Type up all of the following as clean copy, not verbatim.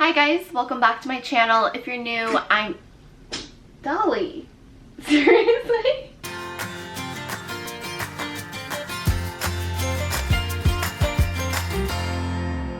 Hi guys, welcome back to my channel. If you're new, I'm Dolly. Seriously?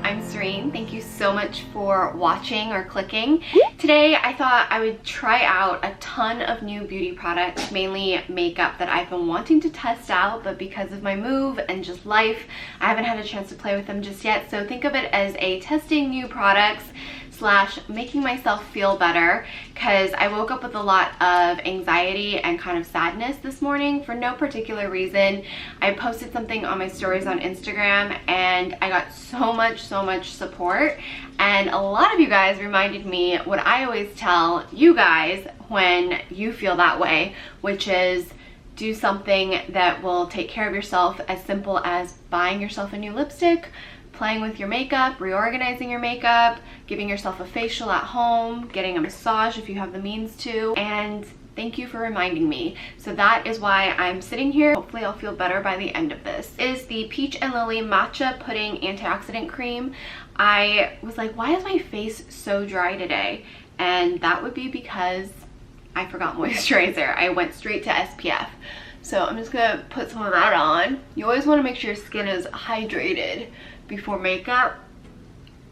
I'm Serein. Thank you so much for watching or clicking. Today I thought I would try out a ton of new beauty products, mainly makeup that I've been wanting to test out, but because of my move and just life, I haven't had a chance to play with them just yet. So think of it as a testing new products slash making myself feel better, because I woke up with a lot of anxiety and kind of sadness this morning for no particular reason. I posted something on my stories on Instagram and I got so much support, and a lot of you guys reminded me what I always tell you guys when you feel that way, which is do something that will take care of yourself, as simple as buying yourself a new lipstick, playing with your makeup, reorganizing your makeup, giving yourself a facial at home, getting a massage if you have the means to, and thank you for reminding me. So that is why I'm sitting here. Hopefully I'll feel better by the end of this. Is the Peach and Lily Matcha Pudding Antioxidant Cream. I was like, why is my face so dry today? And that would be because I forgot moisturizer. I went straight to SPF. So I'm just gonna put some of that on. You always wanna make sure your skin is hydrated before makeup.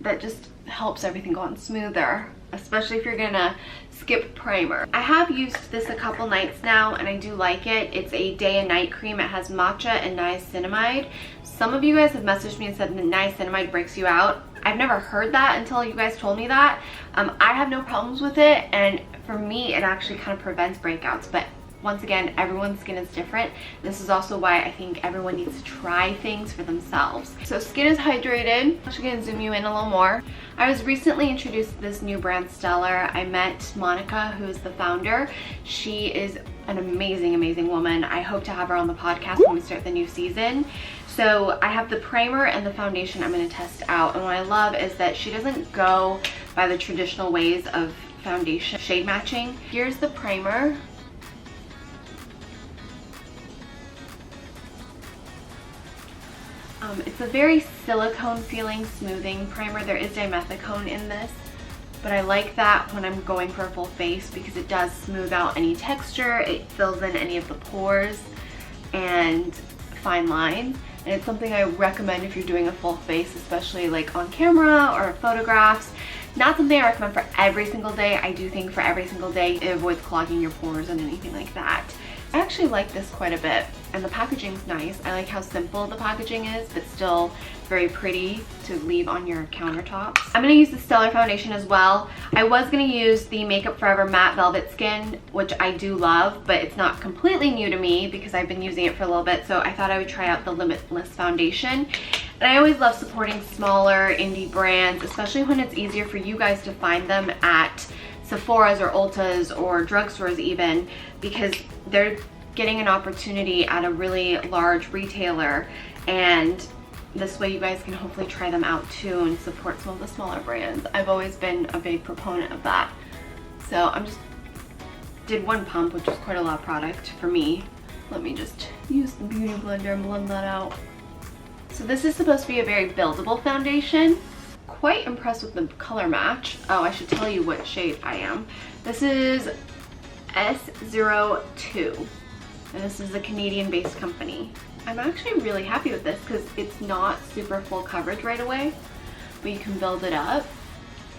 That just helps everything go on smoother, especially if you're gonna skip primer. I have used this a couple nights now and I do like it. It's a day and night cream. It has matcha and niacinamide. Some of you guys have messaged me and said that niacinamide breaks you out. I've never heard that until you guys told me that. I have no problems with it, and for me it actually kind of prevents breakouts, but once again, everyone's skin is different. This is also why I think everyone needs to try things for themselves. So skin is hydrated. I'm actually gonna zoom you in a little more. I was recently introduced to this new brand, Stellar. I met Monica, who is the founder. She is an amazing woman. I hope to have her on the podcast when we start the new season. So I have the primer and the foundation I'm gonna test out. And what I love is that she doesn't go by the traditional ways of foundation shade matching. Here's the primer. It's a very silicone feeling smoothing primer. There is dimethicone in this, but I like that when I'm going for a full face because it does smooth out any texture, it fills in any of the pores and fine lines, and it's something I recommend if you're doing a full face, especially like on camera or photographs. Not something I recommend for every single day. I do think for every single day it avoids clogging your pores and anything like that. I actually like this quite a bit, and the packaging's nice. I like how simple the packaging is, but still very pretty to leave on your countertops. I'm gonna use the Stellar foundation as well. I was gonna use the Makeup Forever Matte Velvet Skin, which I do love, but it's not completely new to me because I've been using it for a little bit, so I thought I would try out the Limitless foundation. And I always love supporting smaller indie brands, especially when it's easier for you guys to find them at Sephora's or Ulta's or drugstores even, because they're getting an opportunity at a really large retailer, and this way you guys can hopefully try them out too and support some of the smaller brands. I've always been a big proponent of that. So I'm just did one pump, which was quite a lot of product for me. Let me just use the beauty blender and blend that out. So this is supposed to be a very buildable foundation. Quite impressed with the color match. Oh, I should tell you what shade I am. This is S02, and this is a Canadian-based company. I'm actually really happy with this because it's not super full coverage right away, but you can build it up.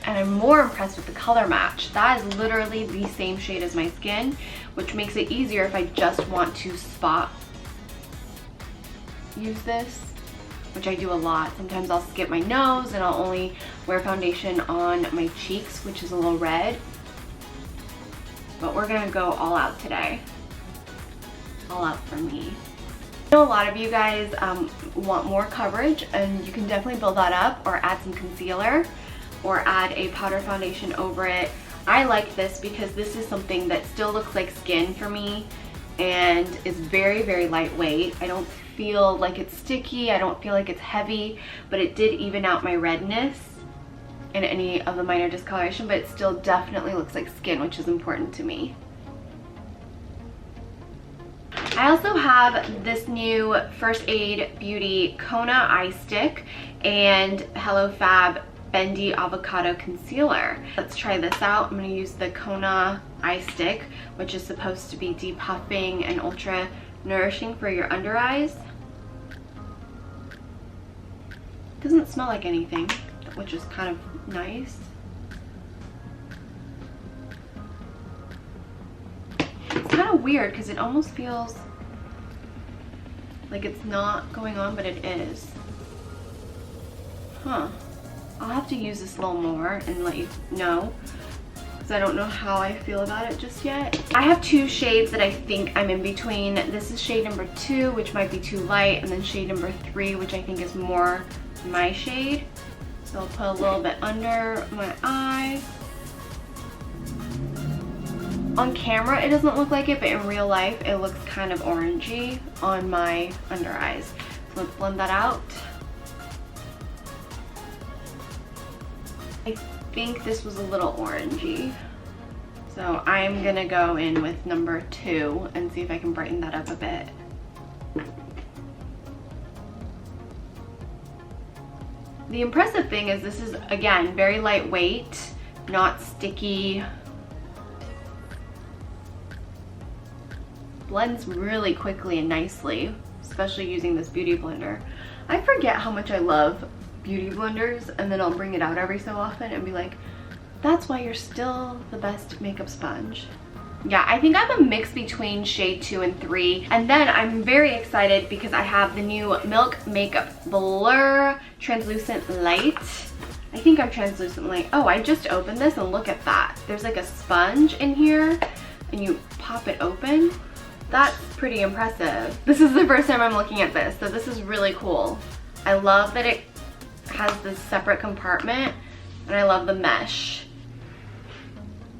And I'm more impressed with the color match. That is literally the same shade as my skin, which makes it easier if I just want to spot use this, which I do a lot. Sometimes I'll skip my nose and I'll only wear foundation on my cheeks, which is a little red. But we're gonna go all out today. All out for me. I know a lot of you guys want more coverage, and you can definitely build that up or add some concealer or add a powder foundation over it. I like this because this is something that still looks like skin for me and is very lightweight. I don't feel like it's sticky, I don't feel like it's heavy, but it did even out my redness and any of the minor discoloration, but it still definitely looks like skin, which is important to me. I also have this new First Aid Beauty Kona Eye Stick and Hello Fab Bendy Avocado Concealer. Let's try this out. I'm going to use the Kona Eye Stick, which is supposed to be depuffing and ultra nourishing for your under eyes. Doesn't smell like anything, which is kind of nice. It's kind of weird because it almost feels like it's not going on, but it is. Huh. I'll have to use this a little more and let you know, because I don't know how I feel about it just yet. I have two shades that I think I'm in between. This is shade number 2, which might be too light, and then shade number 3, which I think is more my shade. So I'll put a little bit under my eye. On camera it doesn't look like it, but in real life it looks kind of orangey on my under eyes. So let's blend that out. I think this was a little orangey. So I'm gonna go in with number 2 and see if I can brighten that up a bit. The impressive thing is this is, again, very lightweight, not sticky. Blends really quickly and nicely, especially using this beauty blender. I forget how much I love beauty blenders, and then I'll bring it out every so often and be like, that's why you're still the best makeup sponge. Yeah, I think I'm a mix between shade 2 and 3. And then I'm very excited because I have the new Milk Makeup Blur Translucent Light. I think I'm translucent light. Oh, I just opened this and look at that. There's like a sponge in here and you pop it open. That's pretty impressive. This is the first time I'm looking at this, so this is really cool. I love that it has this separate compartment, and I love the mesh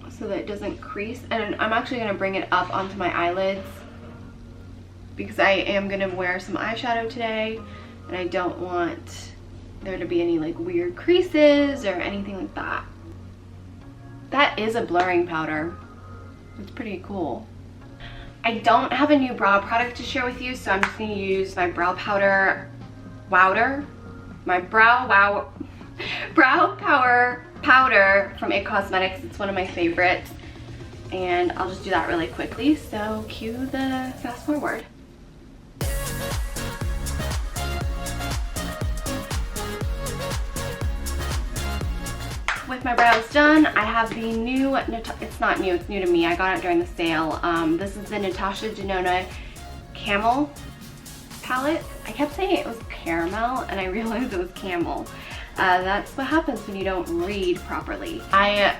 so that it doesn't crease. And I'm actually going to bring it up onto my eyelids because I am going to wear some eyeshadow today, and I don't want there to be any like weird creases or anything like that. That is a blurring powder. It's pretty cool. I don't have a new brow product to share with you, so I'm just going to use my brow powder brow power powder from It Cosmetics. It's one of my favorites, and I'll just do that really quickly. So cue the fast forward. With my brows done, I have the new, it's not new, it's new to me. I got it during the sale. This is the Natasha Denona Camel palette. I kept saying it was caramel and I realized it was camel. That's what happens when you don't read properly. I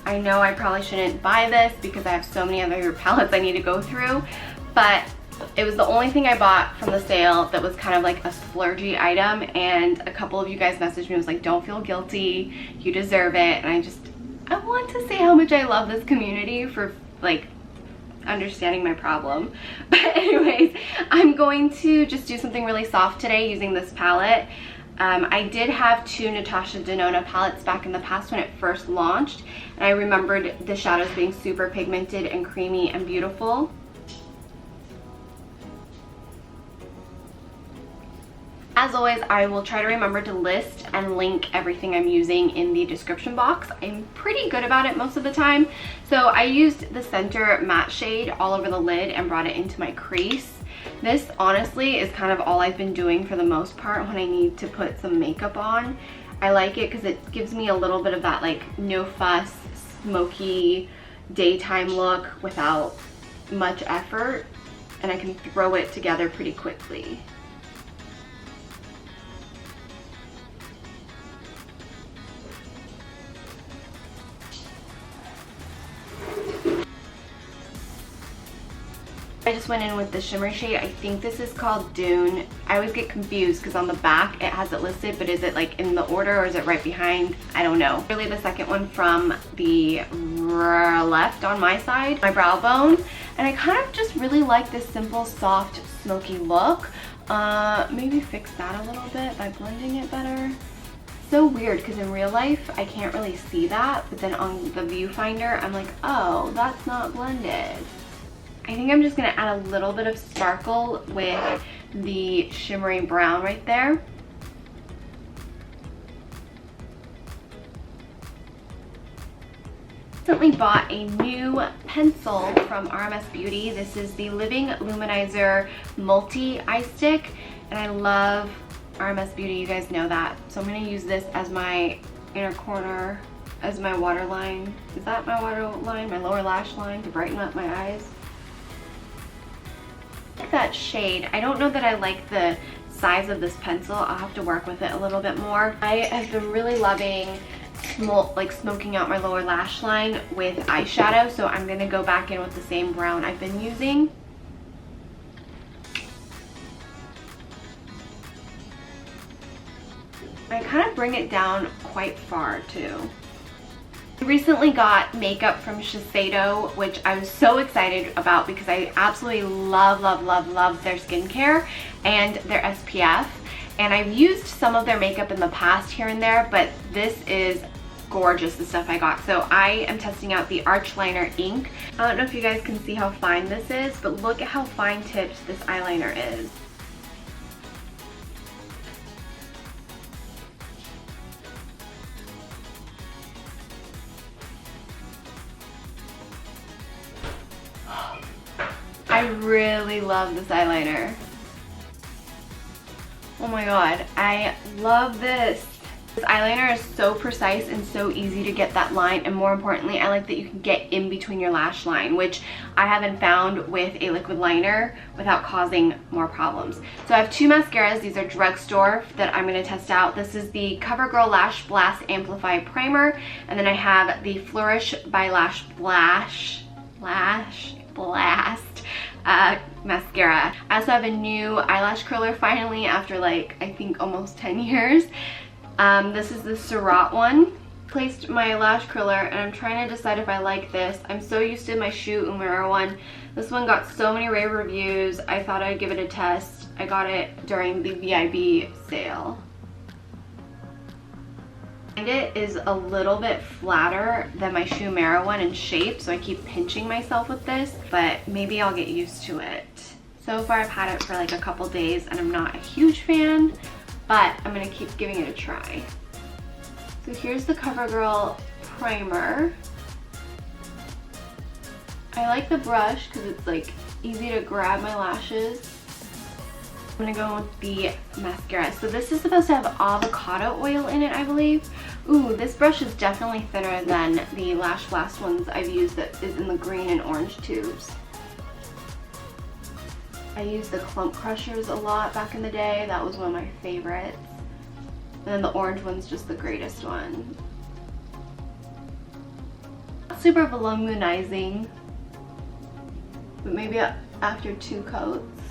know I probably shouldn't buy this because I have so many other palettes I need to go through, but it was the only thing I bought from the sale that was kind of like a splurgy item, and a couple of you guys messaged me and was like, don't feel guilty, you deserve it. And I want to say how much I love this community for like understanding my problem. But anyways, I'm going to just do something really soft today using this palette. I did have 2 Natasha Denona palettes back in the past when it first launched, and I remembered the shadows being super pigmented and creamy and beautiful. As always, I will try to remember to list and link everything I'm using in the description box. I'm pretty good about it most of the time. So I used the center matte shade all over the lid and brought it into my crease. This honestly is kind of all I've been doing for the most part when I need to put some makeup on. I like it because it gives me a little bit of that like no fuss, smoky daytime look without much effort, and I can throw it together pretty quickly. I just went in with the shimmer shade. I think this is called Dune. I always get confused because on the back it has it listed, but is it like in the order or is it right behind? I don't know. Really the second one from the left on my side, my brow bone. And I kind of just really like this simple, soft, smoky look. Maybe fix that a little bit by blending it better. So weird because in real life I can't really see that, but then on the viewfinder I'm like, oh, that's not blended. I think I'm just going to add a little bit of sparkle with the shimmery brown right there. Recently bought a new pencil from RMS Beauty. This is the Living Luminizer Multi Eye Stick, and I love RMS Beauty, you guys know that. So I'm going to use this as my inner corner, as my waterline. Is that my waterline? My lower lash line to brighten up my eyes. I like that shade. I don't know that I like the size of this pencil. I'll have to work with it a little bit more. I have been really loving smoking out my lower lash line with eyeshadow, so I'm going to go back in with the same brown I've been using. I kind of bring it down quite far too. I recently got makeup from Shiseido, which I was so excited about because I absolutely love their skincare and their SPF. And I've used some of their makeup in the past here and there, but this is gorgeous, the stuff I got. So I am testing out the Arch Liner ink. I don't know if you guys can see how fine this is, but look at how fine tipped this eyeliner is. I really love this eyeliner. Oh my god, I love this. This eyeliner is so precise and so easy to get that line, and more importantly, I like that you can get in between your lash line, which I haven't found with a liquid liner without causing more problems. So I have two mascaras. These are drugstore that I'm going to test out. This is the CoverGirl Lash Blast Amplify Primer, and then I have the Flourish by Lash Blast mascara. I also have a new eyelash curler finally after like I think almost 10 years. This is the Serein one. Placed my lash curler and I'm trying to decide if I like this. I'm so used to my Shoe Umura one. This one got so many rave reviews. I thought I'd give it a test. I got it during the VIB sale. And it is a little bit flatter than my Shoe Umura one in shape, so I keep pinching myself with this, but maybe I'll get used to it. So far I've had it for like a couple days and I'm not a huge fan, but I'm gonna keep giving it a try. So here's the CoverGirl primer. I like the brush because it's like easy to grab my lashes. I'm gonna go with the mascara. So this is supposed to have avocado oil in it, I believe. Ooh, this brush is definitely thinner than the Lash Blast ones I've used that is in the green and orange tubes. I used the Clump Crushers a lot back in the day. That was one of my favorites. And then the orange one's just the greatest one. Not super volumizing, but maybe after 2 coats.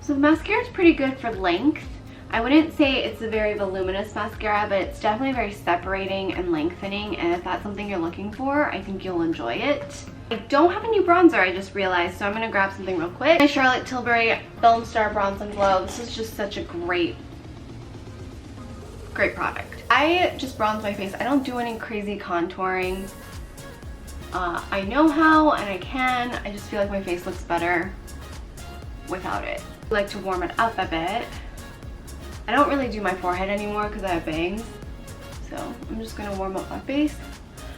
So the mascara is pretty good for length. I wouldn't say it's a very voluminous mascara, but it's definitely very separating and lengthening, and if that's something you're looking for, I think you'll enjoy it. I don't have a new bronzer, I just realized, so I'm going to grab something real quick. My Charlotte Tilbury Film Star Bronze and Glow. This is just such a great product. I just bronze my face. I don't do any crazy contouring. I know how and I can. I just feel like my face looks better without it. I like to warm it up a bit. I don't really do my forehead anymore because I have bangs, so I'm just going to warm up my face.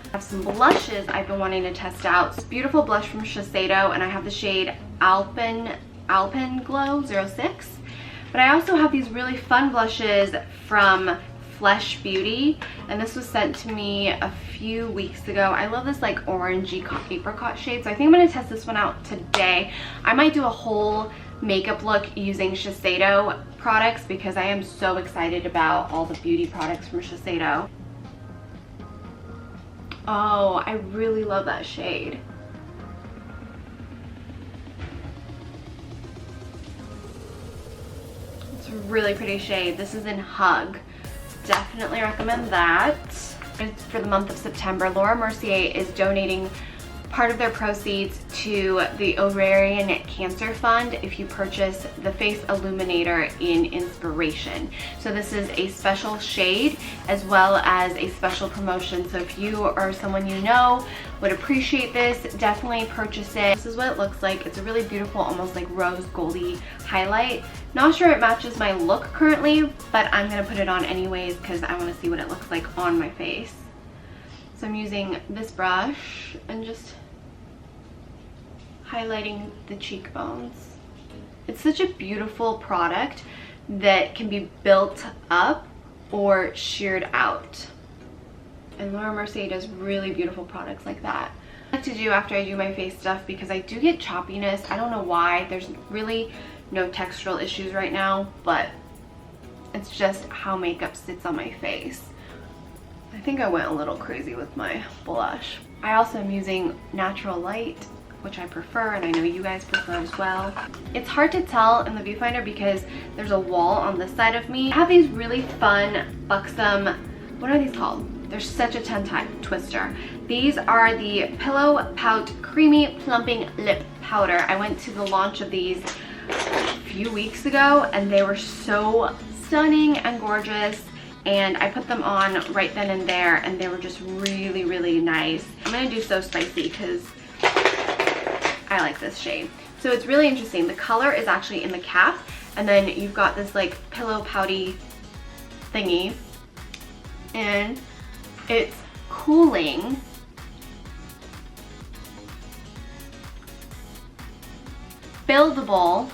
I have some blushes I've been wanting to test out. This beautiful blush from Shiseido, and I have the shade Alpenglow 06. But I also have these really fun blushes from Flesh Beauty, and this was sent to me a few weeks ago. I love this like orangey apricot shade, so I think I'm going to test this one out today. I might do a whole makeup look using Shiseido products because I am so excited about all the beauty products from Shiseido. Oh, I really love that shade. It's a really pretty shade. This is in Hug. Definitely recommend that. It's for the month of September. Laura Mercier is donating part of their proceeds to the Ovarian Cancer Fund if you purchase the Face Illuminator in Inspiration. So this is a special shade as well as a special promotion. So if you or someone you know would appreciate this, definitely purchase it. This is what it looks like. It's a really beautiful, almost like rose goldy highlight. Not sure it matches my look currently, but I'm gonna put it on anyways because I want to see what it looks like on my face. So I'm using this brush and just highlighting the cheekbones. It's such a beautiful product that can be built up or sheared out. And Laura Mercier does really beautiful products like that. I like to do after I do my face stuff because I do get choppiness. I don't know why. There's really no textural issues right now, but it's just how makeup sits on my face. I think I went a little crazy with my blush. I also am using Natural Light, which I prefer, and I know you guys prefer as well. It's hard to tell in the viewfinder because there's a wall on this side of me. I have these really fun, buxom, what are these called? They're such a tongue twister. These are the Pillow Pout Creamy Plumping Lip Powder. I went to the launch of these a few weeks ago and they were so stunning and gorgeous. And I put them on right then and there and they were just really, really nice. I'm gonna do So Spicy because I like this shade. So it's really interesting. The color is actually in the cap and then you've got this like pillow pouty thingy and it's cooling. Buildable.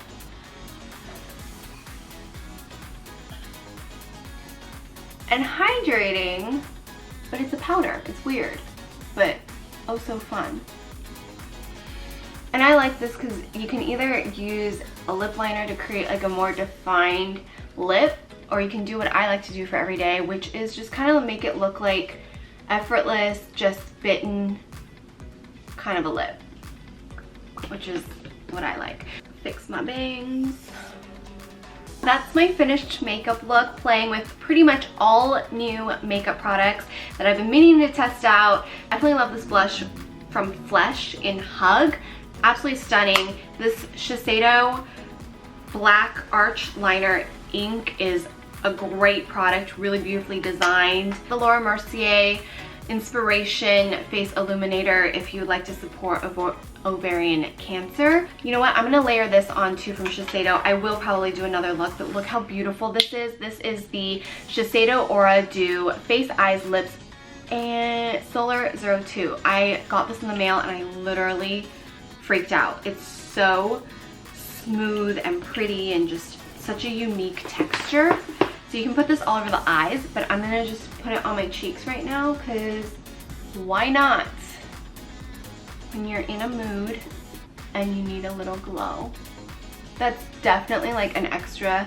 And hydrating, but it's a powder. It's weird, but oh so fun. And I like this because you can either use a lip liner to create like a more defined lip, or you can do what I like to do for every day, which is just kind of make it look like effortless, just bitten kind of a lip, which is what I like. Fix my bangs. That's my finished makeup look, playing with pretty much all new makeup products that I've been meaning to test out. Definitely love this blush from Flesh in Hug. Absolutely stunning. This Shiseido Black Arch Liner ink is a great product, really beautifully designed. The Laura Mercier Inspiration Face Illuminator if you would like to support ovarian cancer. You know what? I'm gonna layer this on too from Shiseido. I will probably do another look, but look how beautiful this is. This is the Shiseido Aura Do Face, Eyes, Lips, and Solar 02. I got this in the mail and I literally freaked out. It's so smooth and pretty and just such a unique texture. So you can put this all over the eyes, but I'm gonna just put it on my cheeks right now because why not? When you're in a mood and you need a little glow. That's definitely like an extra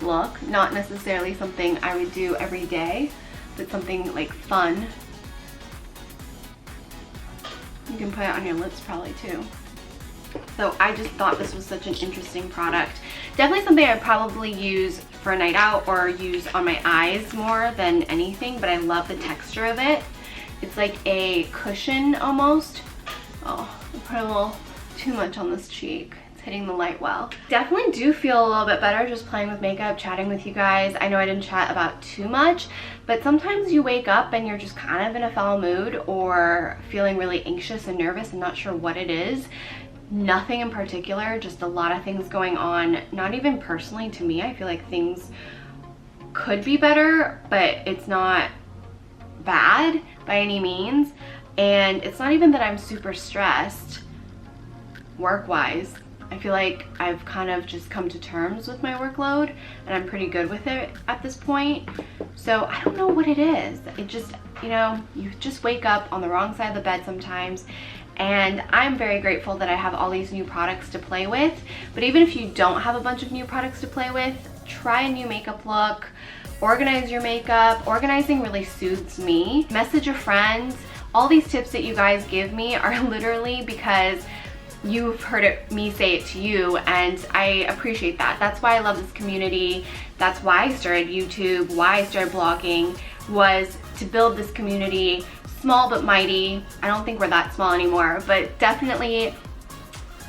look, not necessarily something I would do every day, but something like fun. You can put it on your lips probably too. So I just thought this was such an interesting product. Definitely something I'd probably use for a night out or use on my eyes more than anything, but I love the texture of it. It's like a cushion almost. Oh, I put a little too much on this cheek. It's hitting the light well. Definitely do feel a little bit better just playing with makeup, chatting with you guys. I know I didn't chat about too much, but sometimes you wake up and you're just kind of in a foul mood or feeling really anxious and nervous and not sure what it is. Nothing in particular, just a lot of things going on. Not even personally to me. I feel like things could be better, but it's not bad by any means. And it's not even that I'm super stressed work-wise. I feel like I've kind of just come to terms with my workload and I'm pretty good with it at this point. So I don't know what it is. It just, you know, you just wake up on the wrong side of the bed sometimes. And I'm very grateful that I have all these new products to play with. But even if you don't have a bunch of new products to play with, try a new makeup look, organize your makeup. Organizing really soothes me. Message your friends. All these tips that you guys give me are literally because you've heard me say it to you, and I appreciate that. That's why I love this community. That's why I started YouTube, why I started blogging, was to build this community small but mighty. I don't think we're that small anymore, but definitely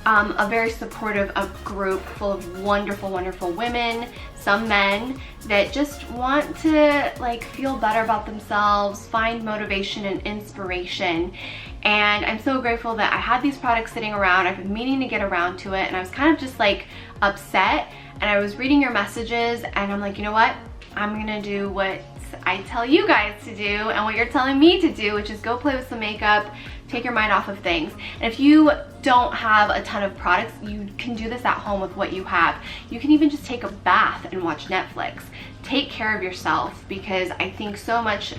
a very supportive group full of wonderful, wonderful women, some men that just want to like feel better about themselves, find motivation and inspiration. And I'm so grateful that I had these products sitting around. I've been meaning to get around to it, and I was kind of just like upset, and I was reading your messages and I'm like, you know what? I'm gonna do what I tell you guys to do and what you're telling me to do, which is go play with some makeup, take your mind off of things. And if you don't have a ton of products, you can do this at home with what you have. You can even just take a bath and watch Netflix. Take care of yourself, because I think so much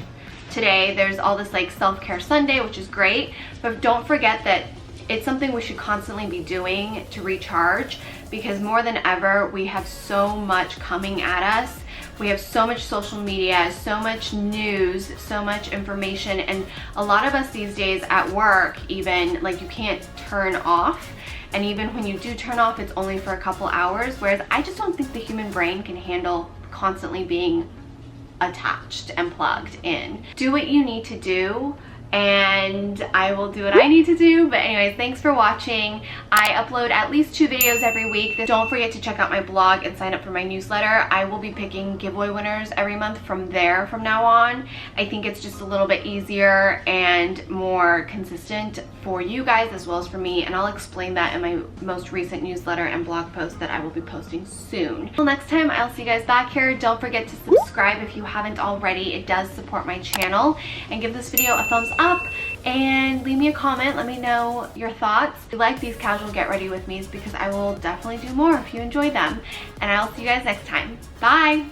today there's all this like self-care Sunday, which is great, but don't forget that it's something we should constantly be doing to recharge, because more than ever we have so much coming at us. We have so much social media, so much news, so much information, and a lot of us these days at work even, like, you can't turn off. And even when you do turn off, it's only for a couple hours, whereas I just don't think the human brain can handle constantly being attached and plugged in. Do what you need to do, and I will do what I need to do. But anyways, thanks for watching. I upload at least 2 videos every week. Don't forget to check out my blog and sign up for my newsletter. I will be picking giveaway winners every month from there from now on. I think it's just a little bit easier and more consistent for you guys as well as for me, and I'll explain that in my most recent newsletter and blog post that I will be posting soon. Until next time, I'll see you guys back here. Don't forget to subscribe if you haven't already. It does support my channel, and give this video a thumbs up and leave me a comment. Let me know your thoughts. If you like these casual get ready with me's, because I will definitely do more if you enjoy them. And I'll see you guys next time. Bye.